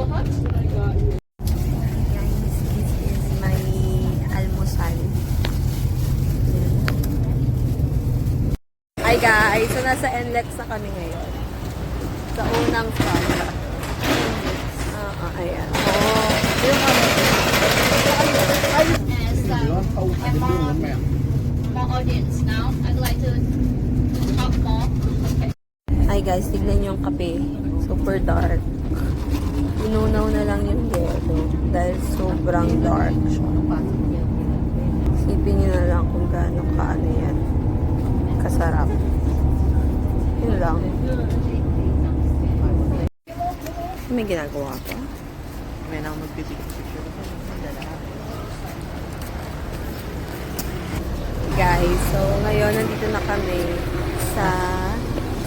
This is my almusal. Hi guys! So nasa NLEX na kami ngayon. Sa unang stop. Ayan. Yung kami. More audience now. I'd like to talk more. Okay. Hi guys, tignan yung kape. Super dark. Inunaw na lang yung yelo dahil sobrang dark siya. Isipin nyo na lang kung gaano kaano yan. Kasarap. Yun lang. May ginagawa ko. May nang magpipicture. Guys, so ngayon nandito na kami sa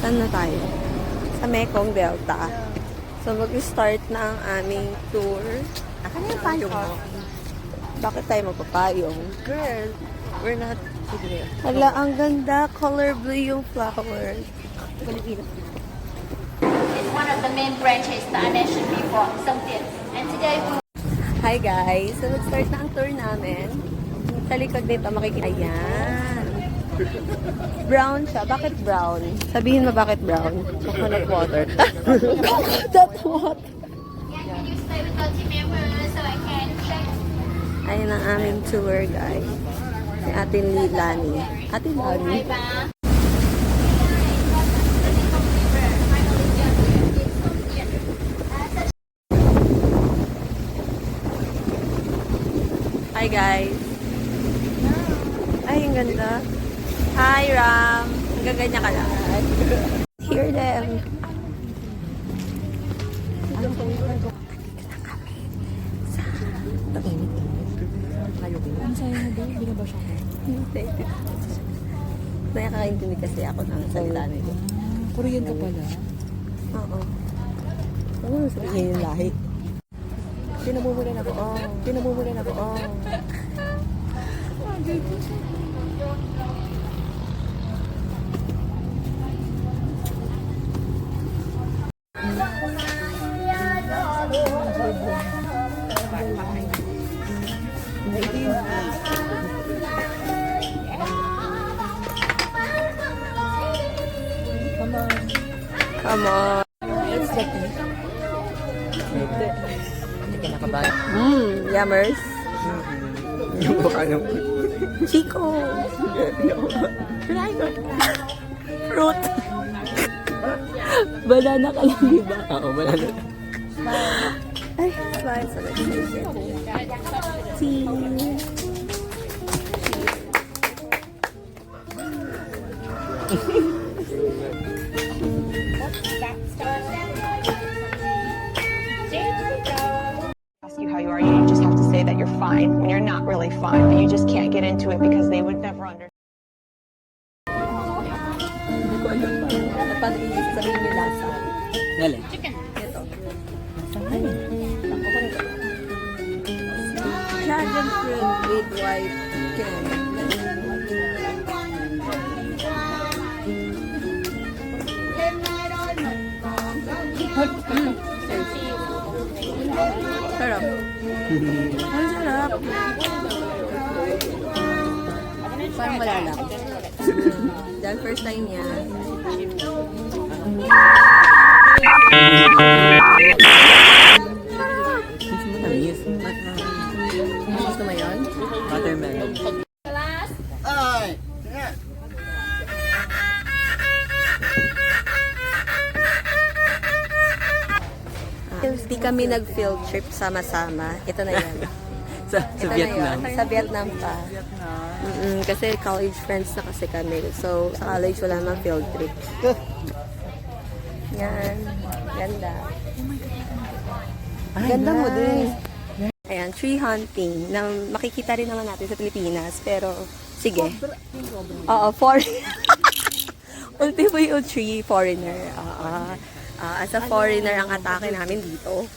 saan na tayo? Sa Mekong Delta. So mag-start na ang aming tour. Ano yung payong mo? Bakit tayo magpapayong? Girl, we're not... Sige. Hala, ang ganda. Color blue yung flower. It's one of the main branches that I mentioned before, Songtian. And today we Hi guys! So nag-start na ang tour namin. Sa likod dito makikita. Ayan. Brown siya. Bakit brown? Sabihin mo bakit brown? Coconut water. That water. yeah, can you stay with the team members so I can check? Ayun ang aming tour guys. Si Atin Lani. Atin Lani. Ba? Hi guys. Ay, ang ganda. Hi Ram. Ang gaganya ka lang. Hear them. Ang saya na daw, binabasya ko. Nakakaintindi kasi ako ng salita nito. Korean ka pala. Oo. Ano sabihin yung lahi? Pinamumulan ako, oh. Pinamumulan ako, oh. Come on. It's like hindi ka nakabahan. Yummers. Yung mukha ng... Chico. Fruit. Banana ka lang, di ba? Oo, malala. Ay, smile sa nag-shake. Tea. Ask you how you are, you just have to say that you're fine when you're not really fine, but you just can't get into it because they would never understand. Hindi ko alam pa. Paano sabihin yung lasa? Galing. Ito. Ay, ako ko nito. Dragon fruit with white candy. Sarap. Ang sarap. Parang wala lang. Dahil first time yan. Gusto mo tamis? Gusto mo yun? Watermelon. Di kami nag-field trip sama-sama. Ito na yan. Sa Ito Vietnam. Na yun. Sa Vietnam pa. Kasi college friends na kasi kami. So, sa college wala namang field trip. Yan. Ganda. Ganda mo din. Ayan, tree hunting. Na makikita rin naman natin sa Pilipinas. Pero, sige. Oo, ultimo yung tree foreigner. As a foreigner, ang atake namin dito.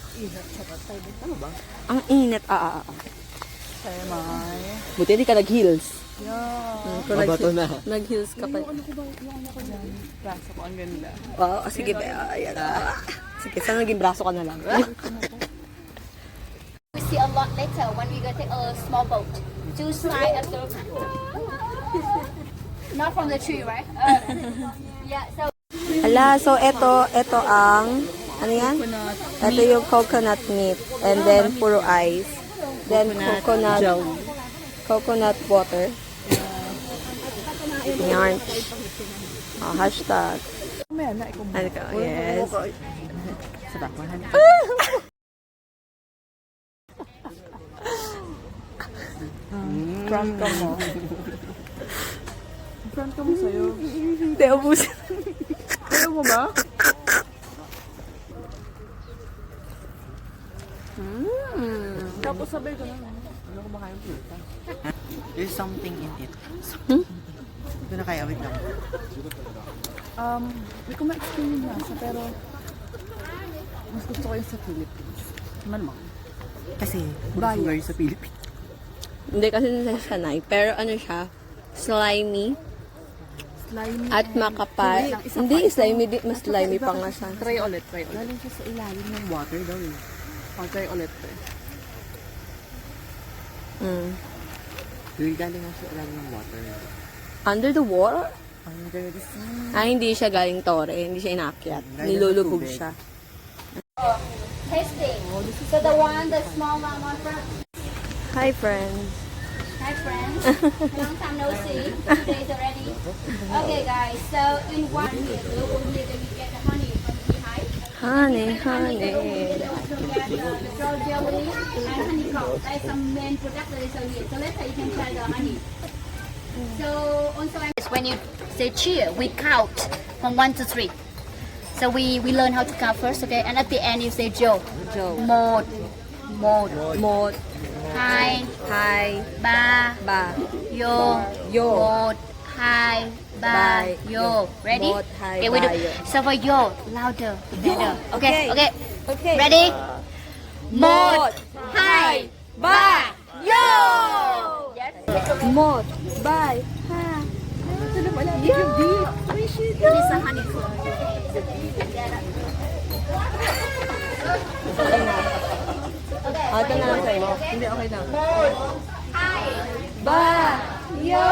Ang init. Buti hindi ka nag-heels. Kung Mabato na. Nag-heels ka pa. Ano ko ba? Yung ano ko dyan? Braso ko, ang ganda. Sige, ayan. Sige, saan naging braso ka na lang? see a lot later when we go take a small boat. To slide at the not from the tree, right? Yeah, so Ala, so ito ang, ano yan? Ito yung coconut meat. And then, puro ice. Then, coconut water. Yan. Oh, hashtag. Mamaya na, ikaw Ano ka? Yes. sa bakwahan. Prank ka mo. Prank ka mo sa'yo. Hindi, ubusin. Ayaw mo ba? Tapos sabay ko na. Ano kumakain ng pita? There's something in it. Ito na kaya, wait lang. Hindi ko ma-explain yung lasa, pero mas gusto ko yung sa Philippines. Malamang. Kasi, puro sugar sa Philippines. Hindi kasi nasasanay. Pero ano siya? Slimy. Slimy. At makapal. Hindi, slimy. Mas slimy pa nga siya. Try ulit, try ulit. Galing siya sa ilalim ng water daw eh. Try ulit. Mm. Galing nga sa ilalim ng water. Under the water? Under the sea. Ah, hindi siya galing tore. Hindi siya inakyat. Galing Nilulubog tubig. siya. tasting. So the one, the small one, one from. Hi, friends. Hi friends, long time no see. 2 days already. Okay guys, so in one here, we get the honey from behind. Honey, We honey. also get the straw jelly and honeycomb. That's some main product that is on here. So later you can try the honey. So also when you say cheer, we count from 1 to 3. So we learn how to count first, okay? And at the end you say Joe. Joe. Một, một, Mot. hai, Hi. ba, Ba. yo, Yo. một, hai, ba, Ba, yo. Ready? Một, hai, Okay, we ba, do. yo. So for yo, louder, better. Okay, okay. Okay. Ready? Một, hai, ba, yo. Yes. Mot. Bye. Ha. It is a honeycomb. Ah, ito na lang sa'yo. Hindi, okay lang. Hai, Ba. Yo.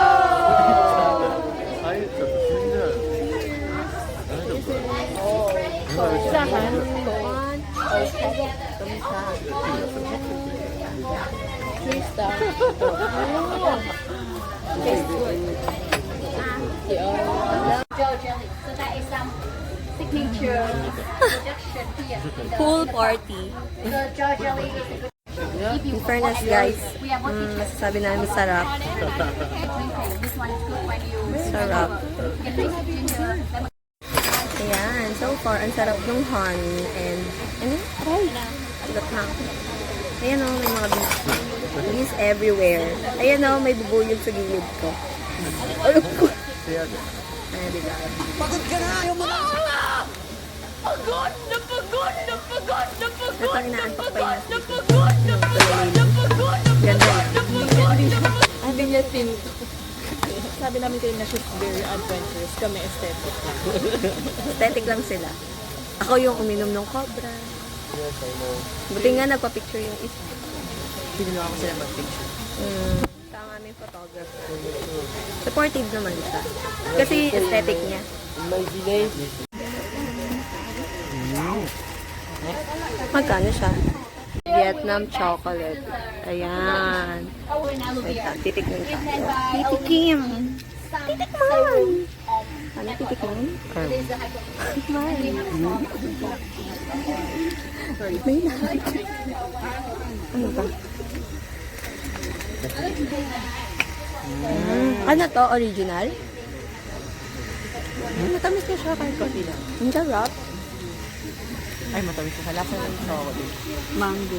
Sahan. One. Okay. Kamusta? Krista. Tastes good. Joe jelly. So that is some signature production here. Pool party. So Joe jelly is a good. If you In fairness, guys, we have one picture. masasabi namin masarap. This one is good when you Sarap. get this ginger, lemon. Ayan, so far, ang sarap ng honey and try. Look na. Ayan o, may mga bees. Bees everywhere. Ayan o, may bubuyog sa gilid ko. Alam ko. Ayan, diba? Pagod ka na! Ayaw mo na! Ito, inaantok pa yun. Ganda lang. Hindi niya tinto. Sabi namin kayo na she's very adventurous. Kami aesthetic. Aesthetic lang sila. Ako yung uminom ng cobra. Buti nga nagpa-picture yung isa. Pinuha ko sila mag-picture. Ito ang aming photographer. Supportive naman siya. Kasi aesthetic niya. Magkano siya? Vietnam chocolate. Ayan. Wait, titikman siya. Titikim. Titikman. Ano titikman? Tikman. May lahat. Ano ba? Ano to? Original? Matamis na siya kahit coffee lang. Ang sarap. Ay, matamis siya. Lasa ng chocolate. Mango.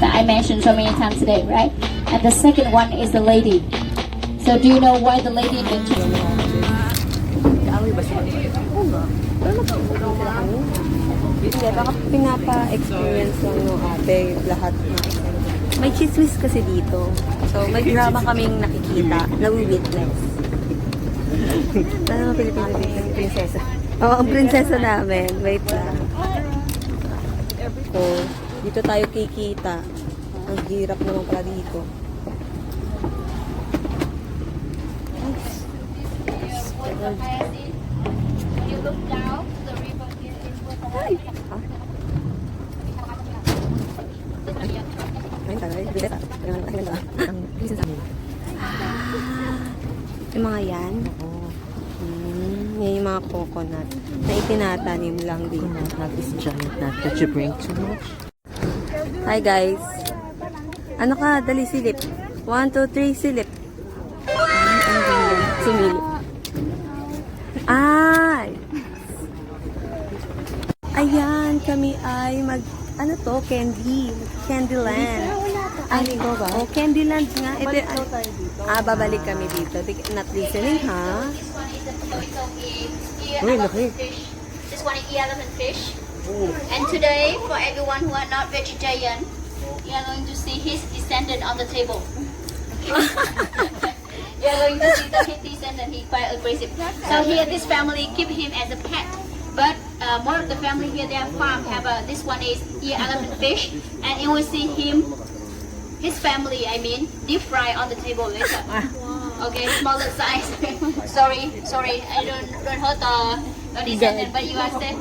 That I mentioned so many times today, right? And the second one is the lady. So do you know why the lady invented it? Kaaway ba sila? Oo nga. Pero magkakaroon sila kanina. Hindi, baka pinapa-experience lang ng ate lahat na may chismis kasi dito. So, may drama kaming nakikita, na we witness. Ano ang Pilipino dito? Prinsesa. Oo, ang prinsesa namin. Wait lang. Oh, dito tayo kikita. Ang hirap naman pala dito. You look down to the river here. Ay, taray. Prinsesa. Ang prinsesa mo. Yung mga yan? Oo. Yan yung mga coconut na itinatanim lang dito. Coconut is giant nut that you bring too much. Hi guys. Ano ka? Dali silip. 1, 2, 3, silip. Sumilip. Ay! Ayan, kami ay ano to? Candy. Candyland. Ay, oh, Candyland nga. Ito, babalik kami dito. Not listening, ha? This one is the potato egg. Uy, laki. Fish. This one is elephant fish. And today, for everyone who are not vegetarian, you are going to see his descendant on the table. You are going to see his descendant. He's quite aggressive. So here, this family keep him as a pet. But more of the family here, their farm have this one is elephant fish, and you will see his family, I mean, deep fry on the table later. Okay, smaller size. sorry, I don't hurt the descendant, but you are safe.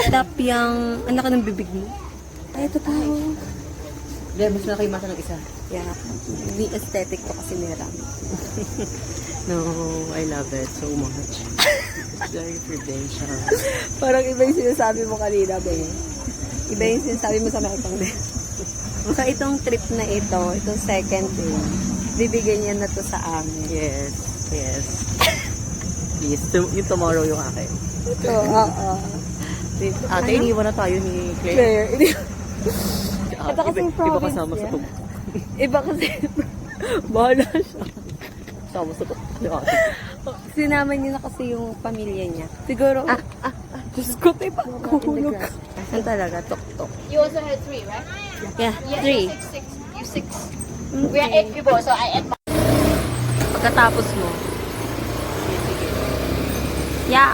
Stop yung, anak ka ng bibig mo. Ay, ito tao. Hindi, mas nakimasa ng isa. Yeah. The aesthetic ko kasi nila. No, I love it so much. It's very prudential. Parang iba yung sinasabi mo kanina, ba eh. Iba yung sinasabi mo sa Mekong din. So, itong trip na ito, itong second day, bibigyan niya na to sa amin. Yes, yes. Please, yung tomorrow yung akin. Ito, oo. Ate, iniwan na tayo ni Claire. Claire, Ah, ito kasi yung iba province kasama niya. sa tug. Iba kasi, bahala siya. Kasama sa tug. Yung ate. Sinama niya na kasi yung pamilya niya. Siguro, Diyos ko, tayo pagkuhulog. Yan talaga, tok-tok. You also have 3, right? Yeah, Yeah, 3. you 6. We are 8 people, so I add my. Pagkatapos mo. Yeah.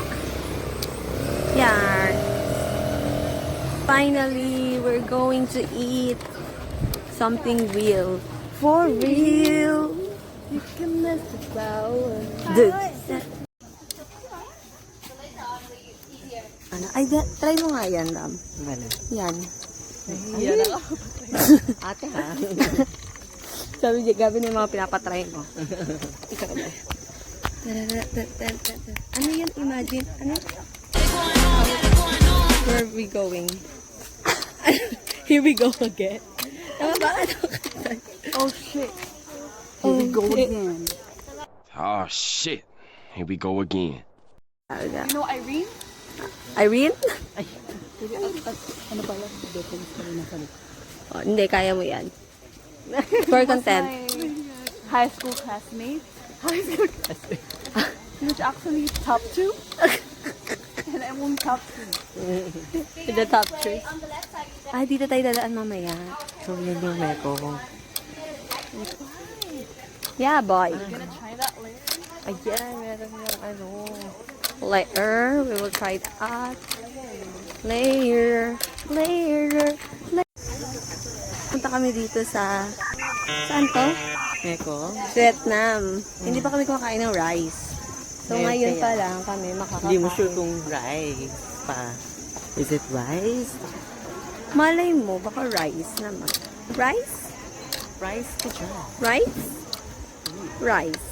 Yeah. Finally, we're going to eat something real. For real. You can mess about. Dude. Ano? Ay, try mo nga yan, Ram. Ano? Yan. Yan ako. Ate ha? Sabi niya, gabi na yung mga pinapatry mo. Isa ka ba? Ano yan? Imagine. Ano? Where are we going? Here we go again. Tama ba? Oh, shit. Here we go again. Oh shit. Here we go again. You know Irene? Irene? Ano pala? Defense kami na sa Oh, hindi, kaya mo yan. For content. High school classmate. He was actually top 2. And I'm only top 3. To the top 3. Ay, dito tayo dadaan mamaya. So, yun yung Mekong. Yeah, boy. Gonna try that later. Ayan, meron yung ano. Later, we will try that. Later. Punta kami dito sa... Saan to? Mekong? Vietnam. Hindi pa kami kumakain ng rice. So, Ngayon ngayon kaya. pa lang kami makakakain. Hindi mo sure kung rice pa. Is it rice? Malay mo, baka rice naman. Rice? Rice ka dyan. Rice? Rice.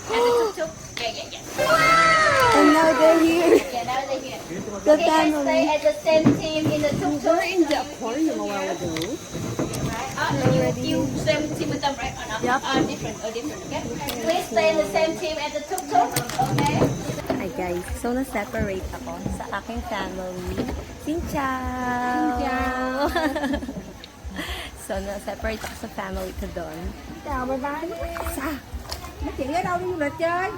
And the tuk-tuk. Yeah. And now they're here. Yeah, now they're here. The You can stay family. at the same team in the tuk-tuk. in the aquarium a while ago. You same team with them, right? Or not? Yep. Different, okay? Please stay in the same team at the tuk-tuk, okay? Hi guys, so na-separate ako sa aking family. Xin chào! So na-separate ako sa family ko doon. Chào bye bye. Sa? Mấy chị ở đâu đi du lịch chơi?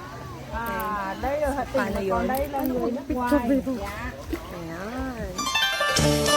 À, đây rồi Hà Paano Tình, yun? còn đây là người nước ngoài. Dạ. Ayan.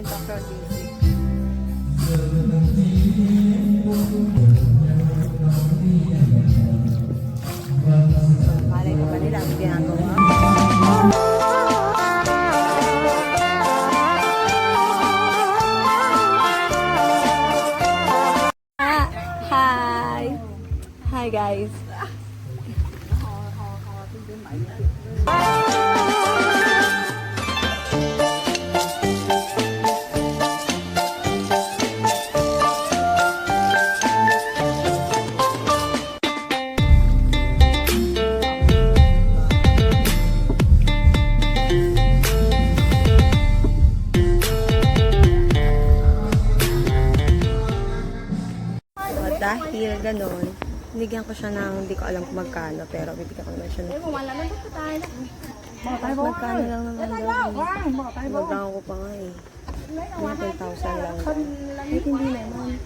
namin to, from DC. Malay ko pa nila ang ginagawa. Hi! Hi guys! Dahil ganun, binigyan ko siya ng, hindi ko alam kung magkano, pero bibigyan ko naman siya ng magkano lang naman daw. Magkano ko pa nga eh. Mga 10,000 lang. Kahit hindi naman.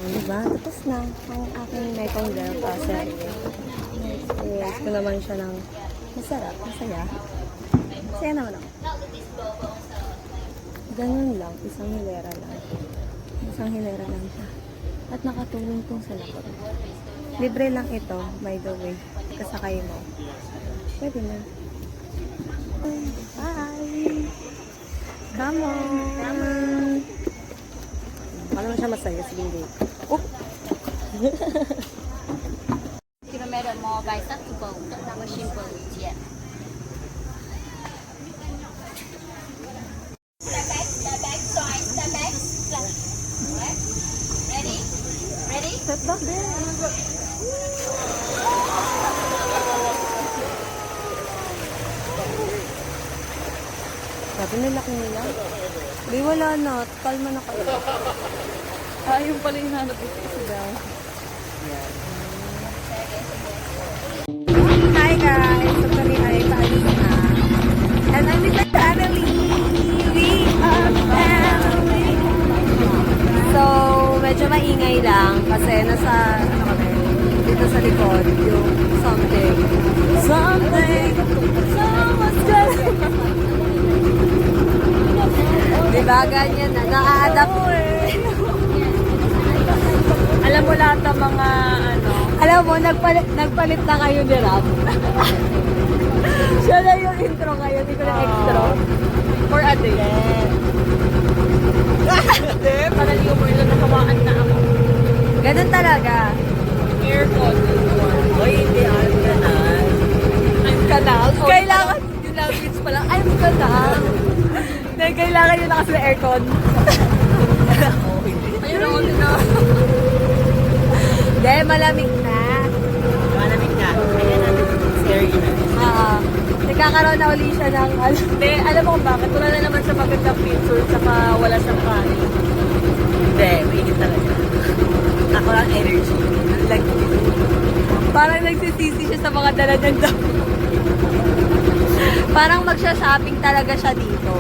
Diba? Tapos na ang aking Mekong Delta series. Experience ko naman siya ng masarap, masaya. Masaya naman ako. Ganun lang, isang hilera lang. Isang hilera lang siya. At nakatulong tong sa lakot. Libre lang ito, by the way. Kasakay mo. Pwede na. Bye! Come on! Baka naman siya masaya. Sige, hindi. Oh! Kilometer more by Satsubo, machine for yeah. Step back, sorry, step back. Alright. Ready? Ready? Step back there. Sabi nila kanila. Di wala na. Kalma na kayo. Yung pala yung hanap dito kasi daw. Hi guys! So kami ay paalis na. And I'm with the family! We are family! So, medyo maingay lang kasi nasa, ano kami, dito sa likod, yung something. Something! Someone's gonna... Diba, ganyan na. Na-adapt mo eh. Alam mo lahat ng mga ano, Alam mo, nagpalit na kayo ni Ram. Siya na yung intro ngayon, hindi ko na extra. for a day. Hindi, parang yung word na nakawakan na ako. Ganun talaga. Aircon. Oy, hindi I'm kanal. I'm kanal. Kailangan, yung language pala, I'm kanal. Dahil kailangan yun lakas na aircon. Ayun ako din na. Dahil malamig na. Malamig na. Kaya natin seryo na. Nagkakaroon na uli siya ng, Hindi, alam mo kung bakit? Wala na naman siya magandang picture tsaka wala siyang kain. Hindi, mainit talaga. Ako lang energy. Like, parang nagsisisi siya sa mga dala ng dami. Parang magsha-shopping talaga siya dito.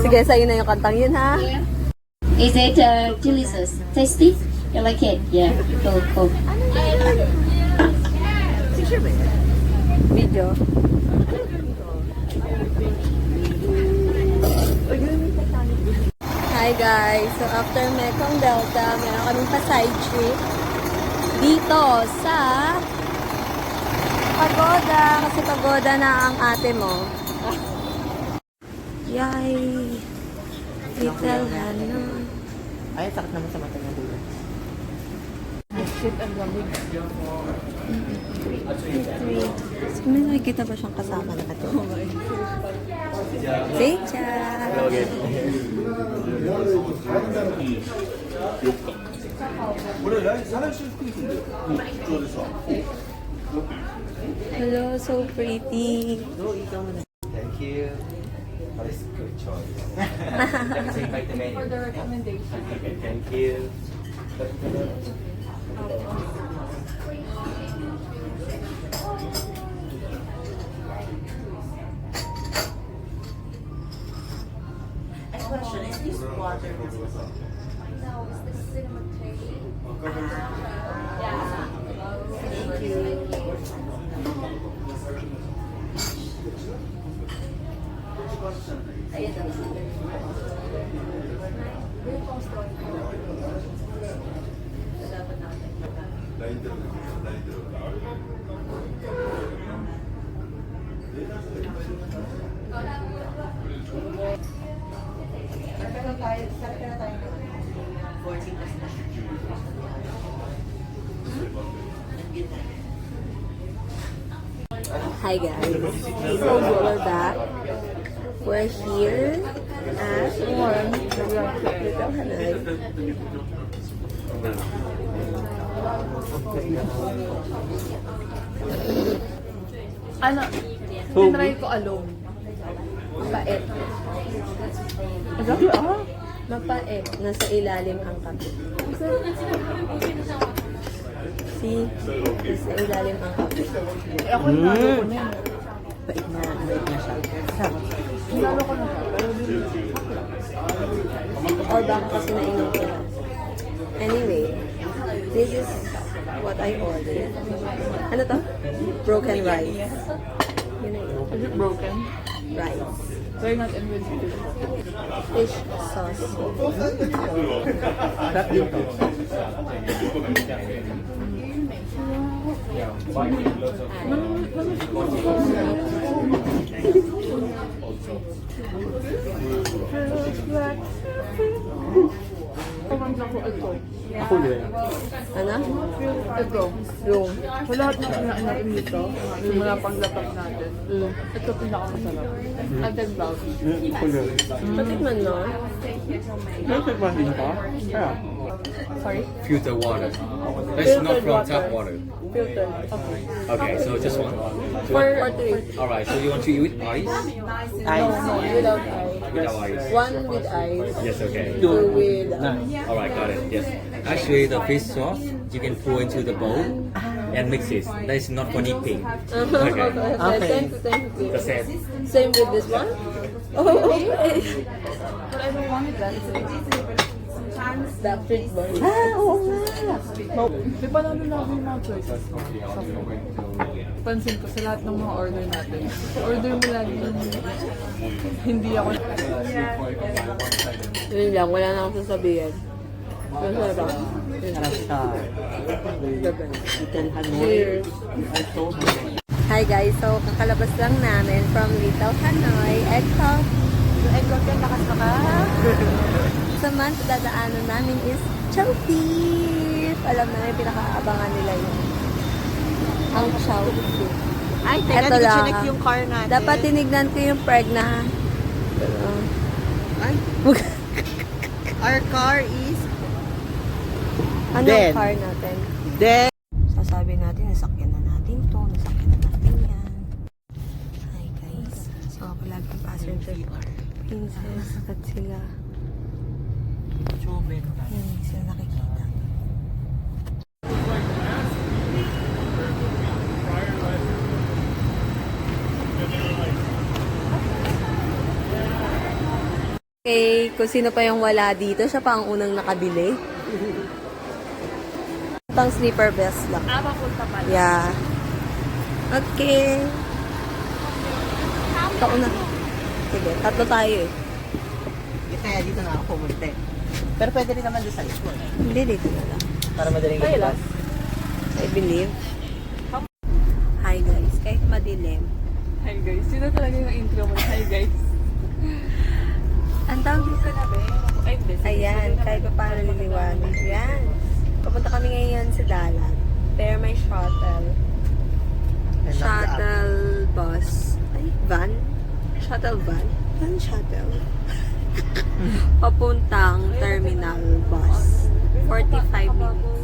Sige, sa'yo na yung kantang yun, ha? Is it delicious? Tasty? You like it? Yeah. Cool, cool. Video. Hi guys! So after Mekong Delta, meron kaming pa-side trip dito sa Pagoda. Kasi pagoda na ang ate mo. Yay! Little Hannah. ay, sakit naman sa mata niya dito. Shit, ang lamig. May nakikita ba siyang kasama na ito? Secha! Hello, so pretty. Thank you. That is good choice. Say by the menu. For the recommendation. Thank you. water. Thank you. Ayan na. Dapat natin. Hi guys, so we're back. We're here at Little Hanoi. Ano? Tinry ko alone. Mapait. Sabi, Mapait. Nasa ilalim ang kape. See? Nasa ilalim ang kape. Eh, ako yung lalo ko na yun. Bait na siya. Lalo ko na siya. Pero din, Or baka kasi nainom ko lang. Anyway, this is what I ordered. Ano to? Broken rice. Yun na yun. is it broken? Rice. Why not in with fish? Fish sauce. Sarap din to. Kumanda ko ito. Ako din. Ano? Ito. Yung. Sa lahat ng kinain natin dito, yung mga panglapas natin, ito pinakamasarap. Added value. Ako din. Patikman mo. Bakit ba din ka? Kaya. Sorry? Filter water. That's not from tap water. Filter. Okay, so just one. For three. Alright, so you want to eat with ice? Ice. No, without ice. Without ice. One with ice. Yes, okay. Two with... Alright, got it. Yes. Actually, the fish sauce you can pour into the bowl and mix it. That is not for nipping. Okay. Thank you. The same. Same with this one? Oh, okay. But I don't want it that. That fruit boy. Oo nga. Di ba namin yung mga choices? Pansin ko sa lahat ng mga order natin. Order mo lagi yung hindi ako. Yun lang, wala na akong sasabihin. Masarap. Sarap siya. Little Hanoi. Cheers. I told you. Hi guys, so kakalabas lang namin from Little Hanoi. Eto. Eto yung lakas ka. Sa month dadaanan namin is Chow Beef. Alam na yung pinakaabangan nila yun. Ang Chow Beef. Ay, teka, Eto di ko lang. chinek yung car natin. Dapat tinignan ko yung pregna. Ay, our car is... Anong Then. car natin? Then, Sasabi natin, nasakyan na natin to, nasakyan na natin yan. Hi guys. So ako lagi ang passenger. Princess at sila. Hindi sila nakikita. Okay, kung sino pa yung wala dito, siya pa ang unang nakabili. Pang sleeper vest lang. Papunta pala. Yeah. Okay. Ito na. Sige, tatlo tayo eh. kaya dito na ako pumunta. Pero pwede rin naman doon sa likod. Hindi, dito na lang. Para madaling lumabas. I believe. Hi guys, kahit madilim. Hi guys. Sino talaga yung intro mo? Hi guys. Ang tawag dito na ba? Ayan, kahit pa paano niliwanag. Yan. Papunta kami ngayon sa dalat. Pero may shuttle. Shuttle bus. Ay, van? Shuttle van? Van shuttle. Papuntang terminal bus. 45 minutes.